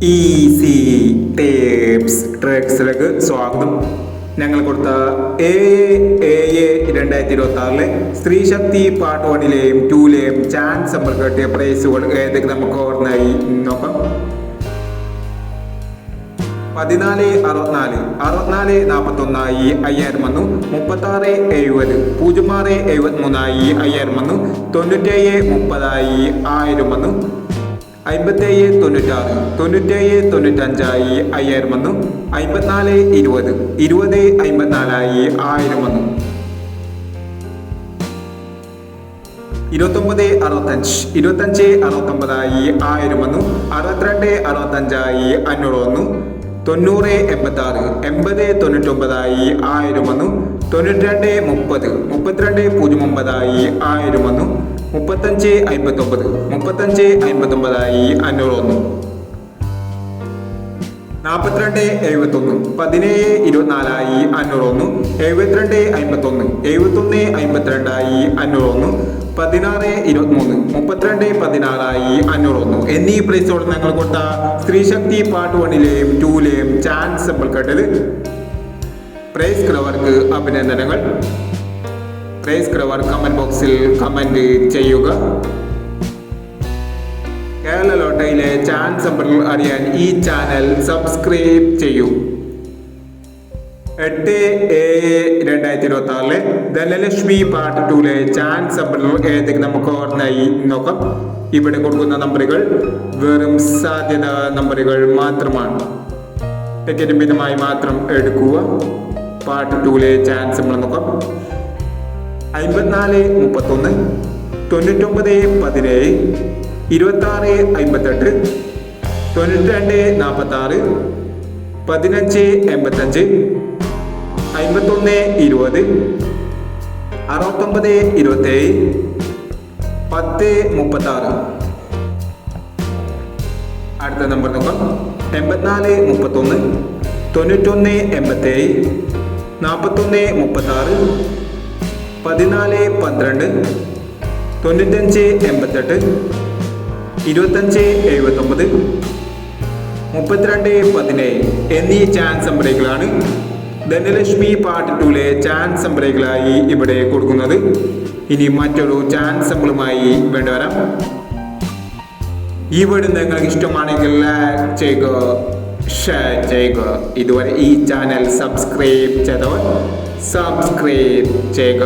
Easy tapes ട്രിക്സിലേക്ക് സ്വാഗതം. ഞങ്ങൾ കൊടുത്ത 2026 സ്ത്രീ ശക്തി പാർട്ട് 1ലെയും 2ലെയും ചാൻസ് നമ്പർ കിട്ടിയ പ്രൈസുകൾ ഏതൊക്കെ നമുക്ക് ഓർമ്മയായി നോക്കാം. 1464 6441 5000 വന്നു. 3670 0673 5000 വന്നു. 9730 1000 വന്നു. 5796 9795 5000 വന്നു. 5420 2054 1000 വന്നു. 2965 2569 1000 വന്നു. 6265 500 വന്നു. 9086 8099 1000 വന്നു. 9230 3209 1000 വന്നു. 3559 3559 500 വന്നു. 4271 1724 500 വന്നു. 7251 7152 500 വന്നു. 1623 3216 500 വന്നു എന്നീ പ്രൈസോട് ഞങ്ങൾ കൊടുത്ത സ്ത്രീ ശക്തി പാർട്ട് 1ലെയും 2ലെയും ചാൻസ് നമ്മൾ കേട്ടത്. പ്രൈസ് കിടവർക്ക് അഭിനന്ദനങ്ങൾ. പ്രൈസ് കിടവർ കമന്റ് ബോക്സിൽ കമന്റ് ചെയ്യുക. കേരള ലോട്ടറിയിലെ ചാൻസ് നമ്പറുകൾ അറിയാൻ ഈ ചാനൽ സബ്സ്ക്രൈബ് ചെയ്യൂ. 8/7/2026 ധനലക്ഷ്മി പാർട്ട് 2ലെ ചാൻസ് നമ്പറുകൾ ഏതൊക്കെ നമുക്ക് ഓർമ്മയായി നോക്കാം. ഇവിടെ കൊടുക്കുന്ന നമ്പറുകൾ വെറും സാധ്യത നമ്പറുകൾ മാത്രമാണ്. ടിക്കറ്റ് മിതമായി മാത്രം എടുക്കുക. പാർട്ട് 2ലെ ചാൻസ് നമ്മൾ നോക്കാം. 5431 9917 2658 9246 1585 5120 6927 1036. അടുത്ത നമ്പർ നോക്കാം. 8431 9187 4136 1412 9588 2579 3217 എന്നീ ചാൻസ് നമ്പറുകളാണ് ധനലക്ഷ്മി പാർട്ട് 2ലെ ചാൻസ് നമ്പറുകളായി ഇവിടെ കൊടുക്കുന്നത്. ഇനി മറ്റൊരു ചാൻസ് നമ്പറുമായി വേണ്ടിവരാം. ഈ വീഡിയോ നിങ്ങൾക്ക് ഇഷ്ടമാണെങ്കിൽ ലൈക്ക് ചെയ്യുക, ഷെയർ ചെയ്യുക. ഇതുവരെ ഈ ചാനൽ സബ്സ്ക്രൈബ് ചെയ്തവർ സബ്സ്ക്രൈബ് ചെയ്യുക.